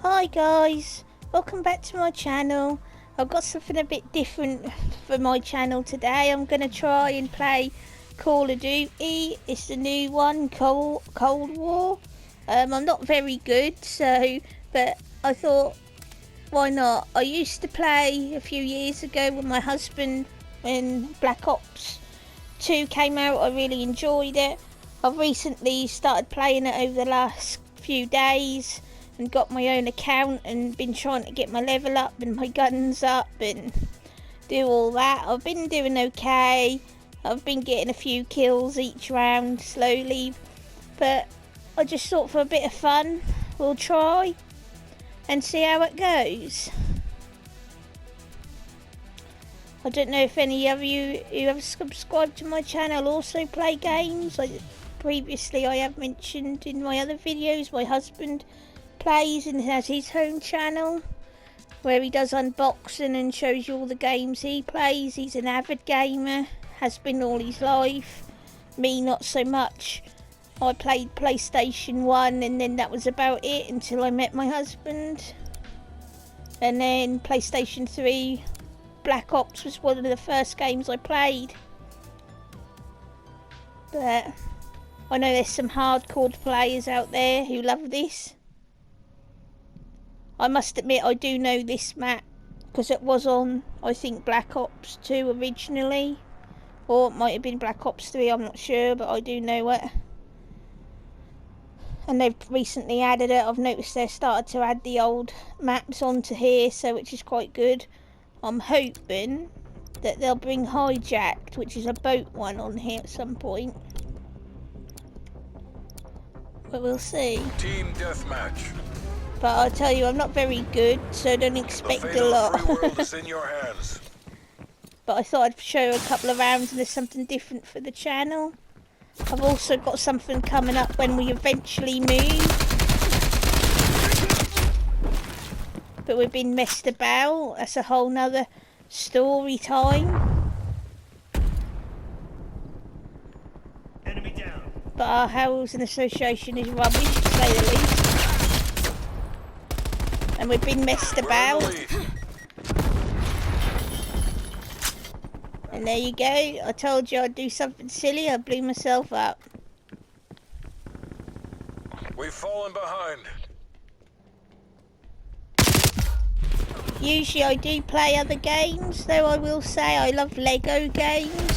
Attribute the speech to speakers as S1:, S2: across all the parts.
S1: Hi guys, welcome back to my channel. I've got something a bit different for my channel today. I'm going to try and play Call of Duty. It's the new one, Cold War. I'm not very good, but I thought, why not? I used to play a few years ago with my husband when Black Ops 2 came out. I really enjoyed it. I've recently started playing it over the last few days and got my own account and been trying to get my level up and my guns up and do all that. I've been doing okay. I've been getting a few kills each round slowly, but I just thought for a bit of fun we'll try and see how it goes. I don't know if any of you who have subscribed to my channel also play games. Previously I have mentioned in my other videos my husband plays and has his own channel where he does unboxing and shows you all the games he plays. He's an avid gamer, has been all his life. Me, not so much. I played PlayStation 1 and then that was about it until I met my husband. And then PlayStation 3, Black Ops was one of the first games I played. But I know there's some hardcore players out there who love this. I must admit I do know this map because it was on, I think, Black Ops 2 originally, or it might have been Black Ops 3, I'm not sure, but I do know it. And they've recently added it. I've noticed they've started to add the old maps onto here, so which is quite good. I'm hoping that they'll bring Hijacked, which is a boat one, on here at some point. But we'll see.
S2: Team deathmatch.
S1: But I'll tell you, I'm not very good, so don't expect a lot.
S2: The fate of the free world is in your hands.
S1: But I thought I'd show a couple of rounds and there's something different for the channel. I've also got something coming up when we eventually move. But we've been messed about. That's a whole nother story time.
S3: Enemy down.
S1: But our housing association is rubbish, to say the least. And we've been messed about. And there you go. I told you I'd do something silly. I blew myself up.
S2: We've fallen behind.
S1: Usually I do play other games, though I will say I love Lego games.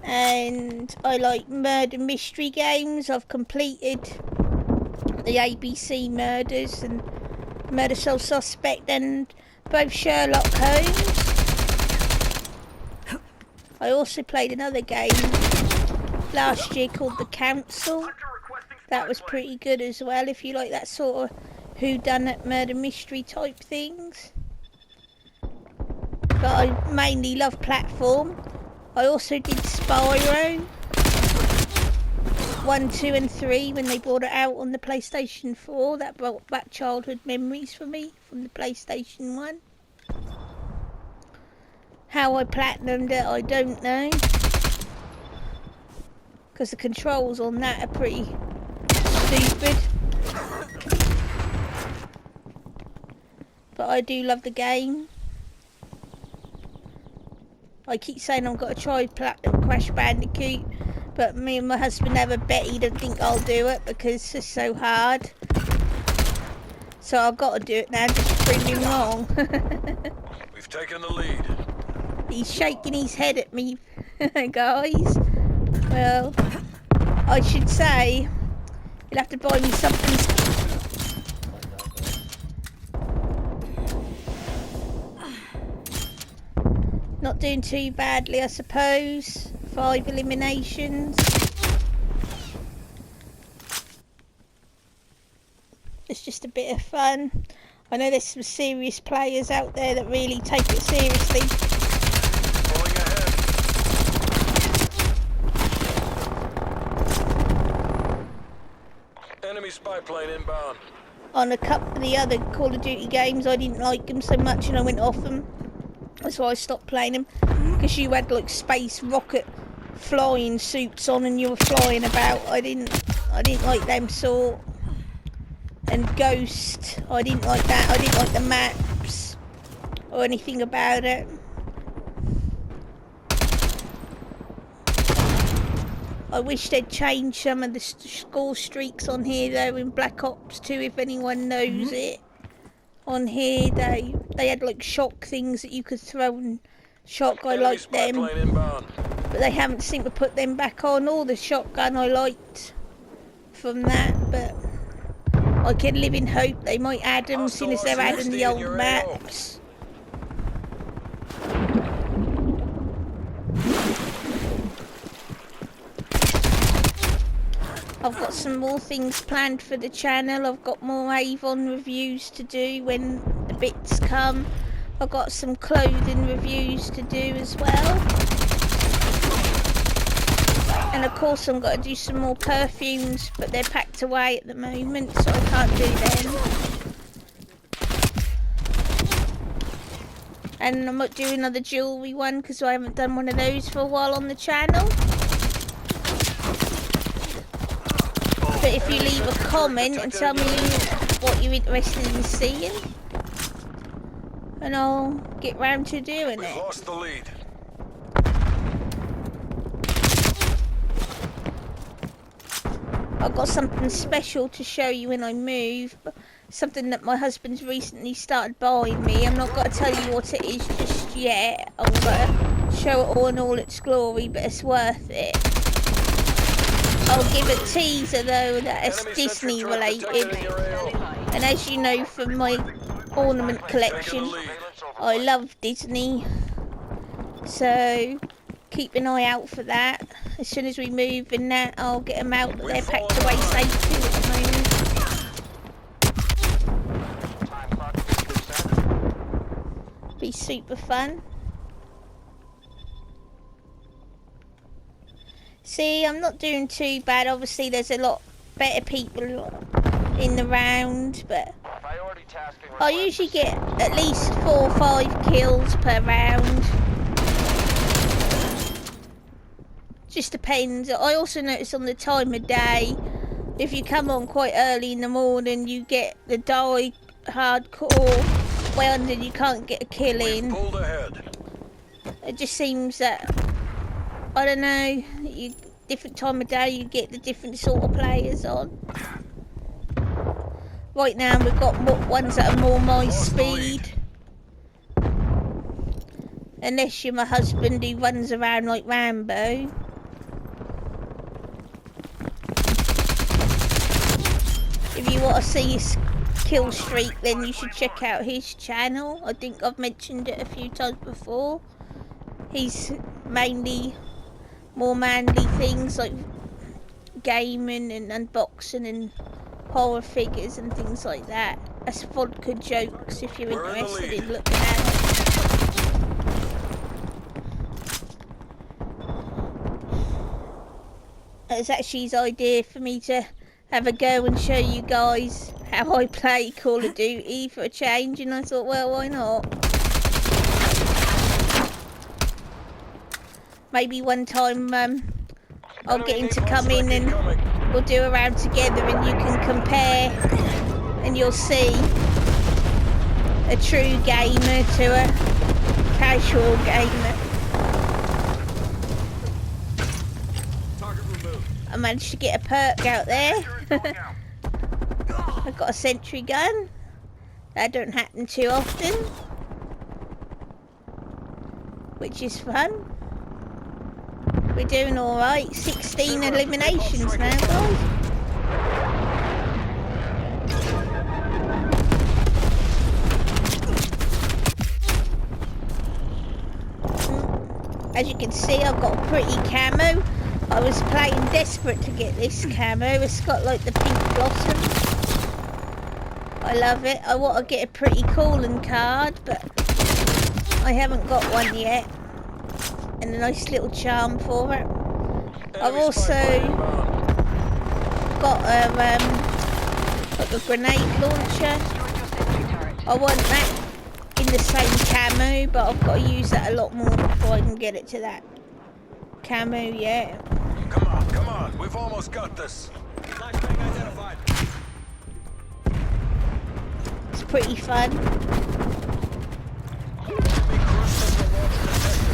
S1: And I like murder mystery games. I've completed the ABC murders and Murder Sole Suspect and both Sherlock Holmes. I also played another game last year called The Council. That was pretty good as well, if you like that sort of whodunit murder mystery type things. But I mainly love platform. I also did Spyro 1, 2 and 3 when they brought it out on the PlayStation 4. That brought back childhood memories for me from the PlayStation 1. How I platinumed it, I don't know. Because the controls on that are pretty stupid. But I do love the game. I keep saying I've got to try Crash Bandicoot, but me and my husband have a bet he don't think I'll do it because it's so hard. So I've got to do it now just to prove him wrong.
S2: We've taken the lead.
S1: He's shaking his head at me, guys. Well, I should say you'll have to buy me something. Not doing too badly, I suppose. 5 eliminations. It's just a bit of fun. I know there's some serious players out there that really take it seriously.
S2: Pulling ahead. Enemy spy plane inbound.
S1: On a couple of the other Call of Duty games, I didn't like them so much and I went off them. That's why I stopped playing them. Because you had like space rocket flying suits on and you were flying about. I didn't like them sort. and Ghost. I didn't like that. I didn't like the maps or anything about it. I wish they'd change some of the score streaks on here though in Black Ops 2, if anyone knows it. On here they had like shock things that you could throw and shock. I liked them, but they haven't seemed to put them back on. Or the shotgun I liked from that, but I can live in hope they might add them as soon as they're adding the old maps. I've got some more things planned for the channel. I've got more Avon reviews to do when the bits come. I've got some clothing reviews to do as well. And of course I'm going to do some more perfumes, but they're packed away at the moment, so I can't do them. And I might do another jewellery one, because I haven't done one of those for a while on the channel. But if you leave a comment and tell me what you're interested in seeing, and I'll get round to doing it.
S2: Lost the lead.
S1: I've got something special to show you when I move. Something that my husband's recently started buying me. I'm not going to tell you what it is just yet. I'm going to show it all in all its glory, but it's worth it. I'll give a teaser though that it's Disney related, and as you know from my ornament collection, I love Disney, so keep an eye out for that. As soon as we move in that, I'll get them out, but they're packed away safely at the moment. Be super fun. See, I'm not doing too bad. Obviously, there's a lot better people in the round, but I usually get at least 4 or 5 kills per round. Just depends. I also notice on the time of day, if you come on quite early in the morning, you get the die hardcore round and you can't get a kill in. It just seems that, I don't know, different time of day you get the different sort of players on. Right now we've got ones that are more my speed. Unless you're my husband who runs around like Rambo. If you want to see his kill streak, then you should check out his channel. I think I've mentioned it a few times before. He's mainly more manly things like gaming and unboxing and horror figures and things like that. That's vodka jokes if you're interested in looking at it. It was actually his idea for me to have a go and show you guys how I play Call of Duty for a change, and I thought, well, why not? Maybe one time I'll get him to come in and we'll do a round together and you can compare and you'll see a true gamer to a casual gamer. I managed to get a perk out there. I've got a sentry gun. That don't happen too often, which is fun. We're doing alright. 16 eliminations now, guys. As you can see, I've got a pretty camo. I was playing desperate to get this camo. It's got like the pink blossoms. I love it. I want to get a pretty calling card, but I haven't got one yet. And a nice little charm for it. I've also got like a grenade launcher. I want that in the same camo, but I've got to use that a lot more before I can get it to that camo yet.
S2: Come on, we've almost got this. Flashbang identified.
S1: pretty fun.
S2: Enemy cruise missile launch detected.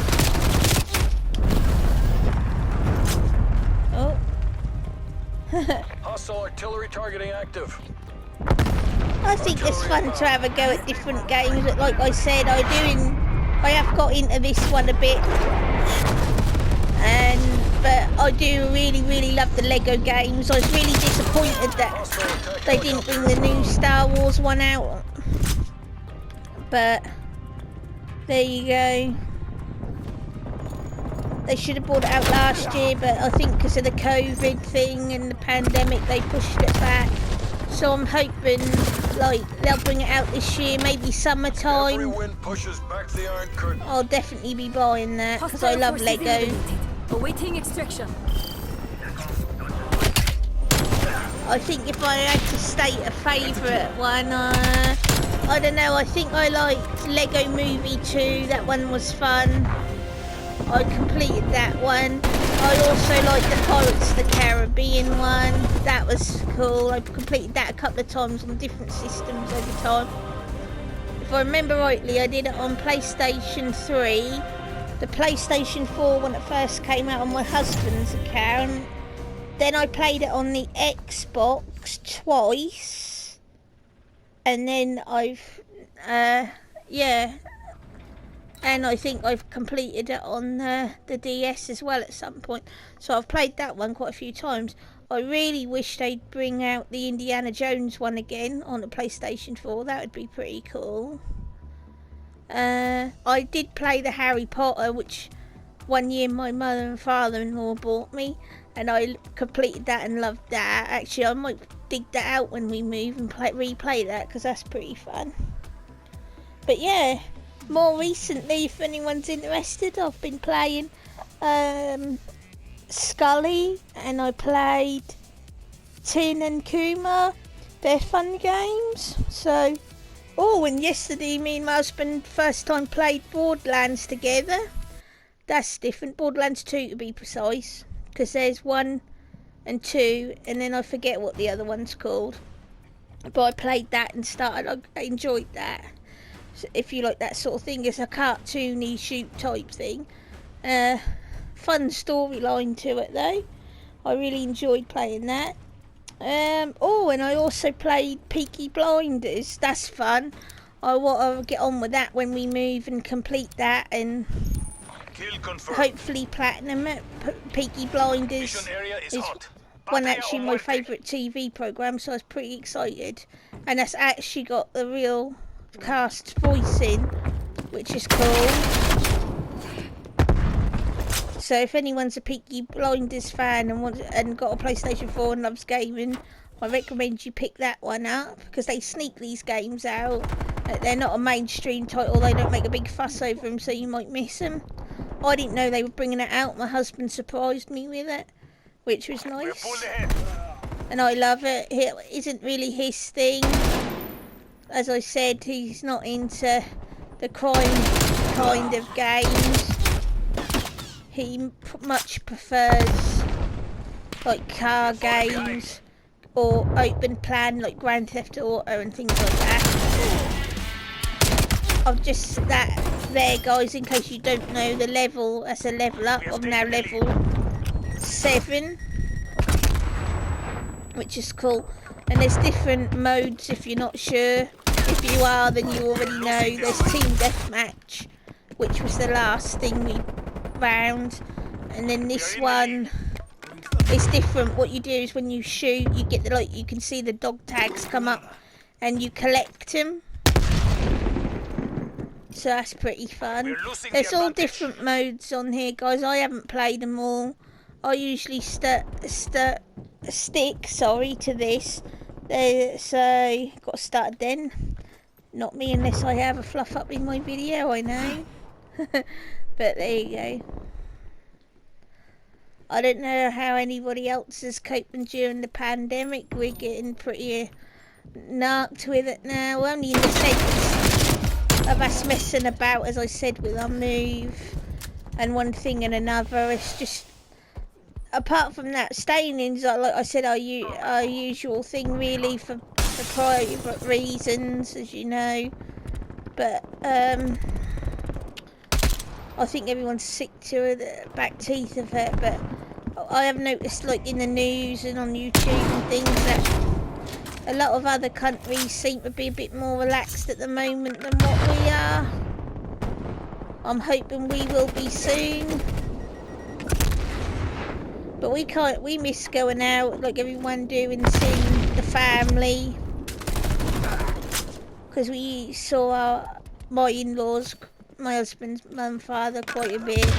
S1: Oh.
S2: Hostile artillery targeting active.
S1: I think it's fun to have a go at different games, but like I said, I have got into this one a bit, but I do really love the Lego games. I was really disappointed that they didn't bring the new Star Wars one out, but there you go. They should have brought it out last year, but I think because of the COVID thing and the pandemic, they pushed it back. So I'm hoping like they'll bring it out this year, maybe summertime.
S2: Every wind pushes back the Iron Curtain.
S1: I'll definitely be buying that because I love Lego.
S4: Awaiting extraction.
S1: I think if I had to state a favourite one, I don't know, I think I liked Lego Movie 2, that one was fun. I completed that one. I also liked the Pirates of the Caribbean one. That was cool. I completed that a couple of times on different systems over time. If I remember rightly, I did it on PlayStation 3. The PlayStation 4 when it first came out on my husband's account. Then I played it on the Xbox twice. And then and I think I've completed it on the DS as well at some point. So I've played that one quite a few times. I really wish they'd bring out the Indiana Jones one again on the PlayStation 4. That would be pretty cool. I did play the Harry Potter, which one year my mother and father-in-law bought me. And I completed that and loved that. Actually, I might dig that out when we move and replay that because that's pretty fun. But yeah. More recently, if anyone's interested, I've been playing Scully and I played Tin and Kuma. They're fun games. So, and yesterday me and my husband first time played Borderlands together. That's different. Borderlands 2 to be precise. Because there's 1 and 2 and then I forget what the other one's called. But I played that and I enjoyed that. If you like that sort of thing, it's a cartoony shoot type thing. Fun storyline to it though. I really enjoyed playing that. And I also played Peaky Blinders. That's fun. I want to get on with that when we move and complete that and hopefully platinum it. Peaky Blinders is one actually my favourite TV programme, so I was pretty excited. And that's actually got the real cast voice in, which is cool. So if anyone's a Peaky Blinders fan and got a PlayStation 4 and loves gaming, I recommend you pick that one up because they sneak these games out. They're not a mainstream title, they don't make a big fuss over them, so you might miss them. I didn't know they were bringing it out. My husband surprised me with it, which was nice. And I love it. It isn't really his thing. As I said, he's not into the crime kind of games. He much prefers like car games or open plan like Grand Theft Auto and things like that. I've just there guys, in case you don't know, the level, that's a level up. I'm now level 7, which is cool. And there's different modes if you're not sure. If you are, then you already know. There's Team Deathmatch, which was the last thing we found. And then this one is different. What you do is when you shoot, you get you can see the dog tags come up and you collect them. So that's pretty fun. There's all different modes on here, guys. I haven't played them all. I usually stick to this. So got started then. Not me unless I have a fluff up in my video, I know. But there you go. I don't know how anybody else is coping during the pandemic. We're getting pretty narked with it now. Only in the sense of us messing about, as I said, with our move and one thing and another. It's just apart from that, staying in's like I said, our usual thing really for private reasons, as you know. But I think everyone's sick to the back teeth of it. But I have noticed, like in the news and on YouTube and things, that a lot of other countries seem to be a bit more relaxed at the moment than what we are. I'm hoping we will be soon. But we miss going out like everyone do and seeing the family. Because we saw my in-laws, my husband's mum and father quite a bit.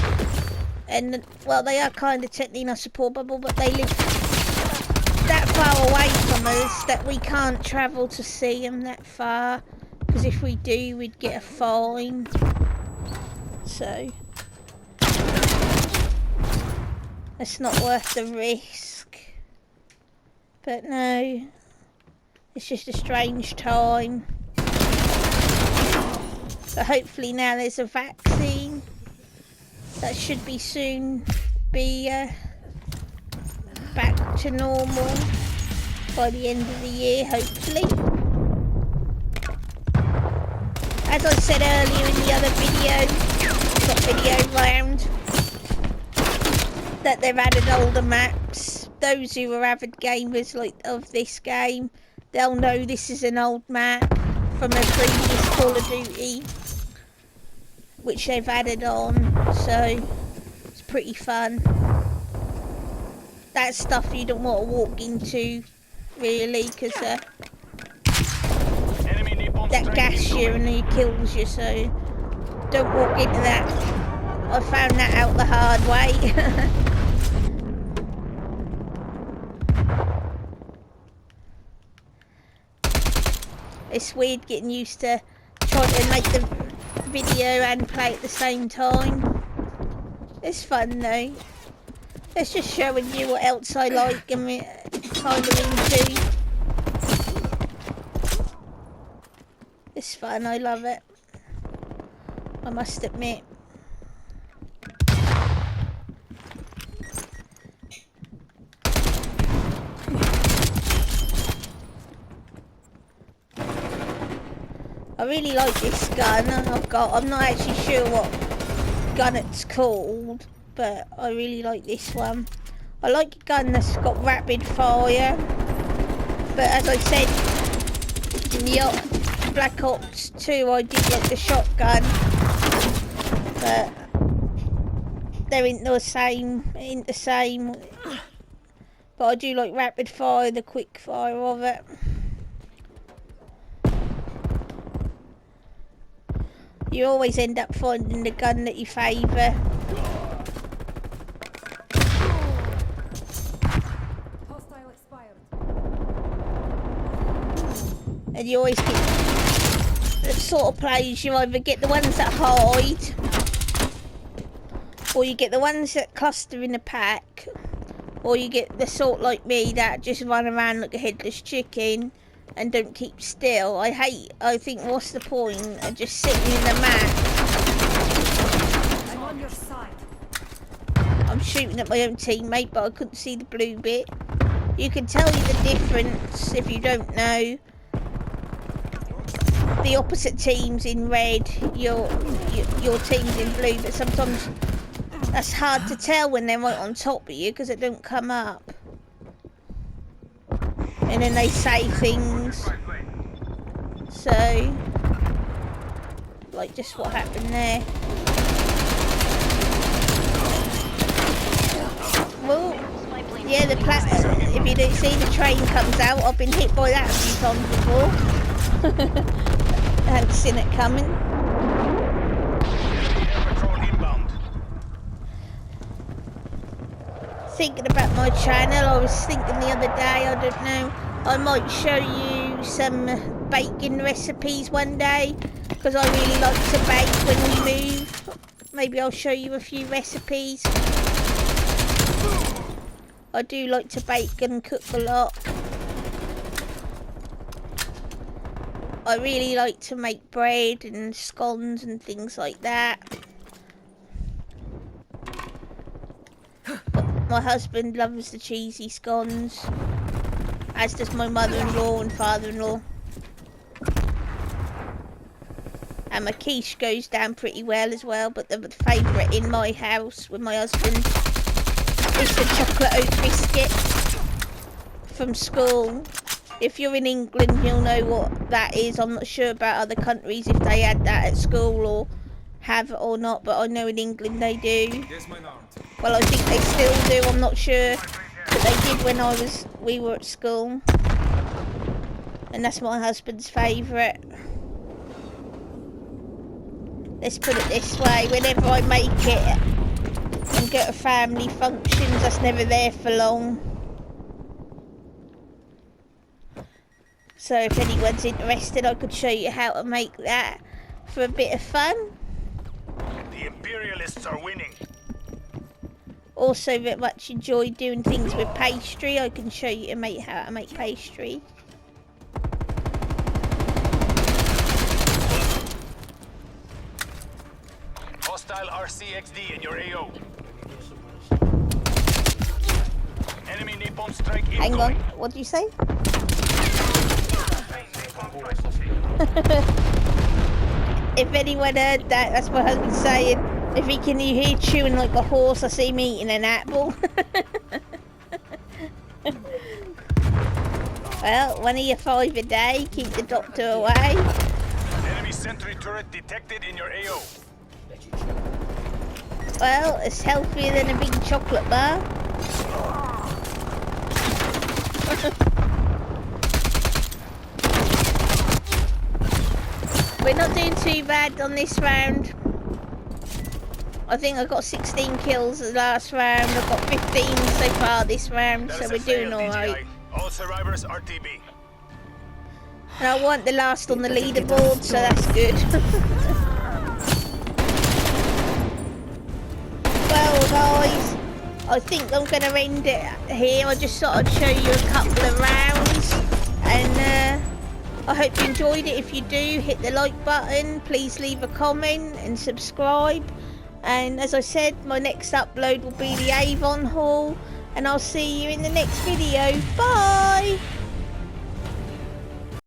S1: And, well, they are kind of technically in a support bubble, but they live that far away from us that we can't travel to see them that far. Because if we do, we'd get a fine. So it's not worth the risk. But no, it's just a strange time. But hopefully now there's a vaccine that should be soon be back to normal by the end of the year, hopefully. As I said earlier in the other video round, that they've added older maps. Those who are avid gamers like of this game, they'll know this is an old map from a previous Call of Duty, which they've added on, so it's pretty fun. That's stuff you don't want to walk into, really, because that gas you and it kills you, so don't walk into that. I found that out the hard way. It's weird getting used to trying to make the video and play at the same time. It's fun though. It's just showing you what else I like and kind of into. It's fun, I love it. I must admit. I really like this gun I've got. I'm not actually sure what gun it's called, but I really like this one. I like a gun that's got rapid fire, but as I said in the Black Ops 2, I did like the shotgun, but they're ain't the same. But I do like rapid fire, the quick fire of it. You always end up finding the gun that you favour.
S4: Hostile expired.
S1: And you always get the sort of plays, you either get the ones that hide, or you get the ones that cluster in a pack, or you get the sort like me that just run around like a headless chicken and don't keep still. I think what's the point of just sitting in the map?
S4: I'm on your side.
S1: I'm shooting at my own teammate, but I couldn't see the blue bit. You can tell you the difference if you don't know. The opposite team's in red, your team's in blue, but sometimes that's hard to tell when they're right on top of you because it don't come up. And then they say things. So, like just what happened there. Well, yeah, if you don't see the train comes out, I've been hit by that a few times before. I hadn't seen it coming. Thinking about my channel, I was thinking the other day, I don't know, I might show you some baking recipes one day, because I really like to bake when we move. Maybe I'll show you a few recipes. I do like to bake and cook a lot. I really like to make bread and scones and things like that. My husband loves the cheesy scones, as does my mother-in-law and father-in-law. And my quiche goes down pretty well as well, but the favourite in my house with my husband is the chocolate oat biscuit from school. If you're in England, you'll know what that is. I'm not sure about other countries if they had that at school or have it or not, but I know in England they do. Well, I think they still do, I'm not sure, but they did when we were at school. And that's my husband's favourite. Let's put it this way, whenever I make it and go to family functions, that's never there for long. So if anyone's interested, I could show you how to make that for a bit of fun.
S3: The Imperialists are winning.
S1: Also very much enjoy doing things with pastry. I can show you how to make pastry.
S3: Hostile RCXD in your AO. Enemy napalm strike incoming.
S1: Hang on, what did you say? If anyone heard that, that's my husband saying, if he can hear chewing like a horse, I see him eating an apple. Well, one of your 5 a day, keep the doctor away.
S3: Enemy sentry turret detected in your AO.
S1: Well, it's healthier than a big chocolate bar. We're not doing too bad on this round. I think I got 16 kills the last round. I've got 15 so far this round, so we're doing alright.
S3: All survivors RTB.
S1: And I want the last on the leaderboard, so that's good. Well guys, I think I'm going to end it here. I just thought I'd show you a couple of rounds, and I hope you enjoyed it. If you do, hit the like button, please leave a comment and subscribe. And as I said, my next upload will be the Avon haul, and I'll see you in the next video. Bye!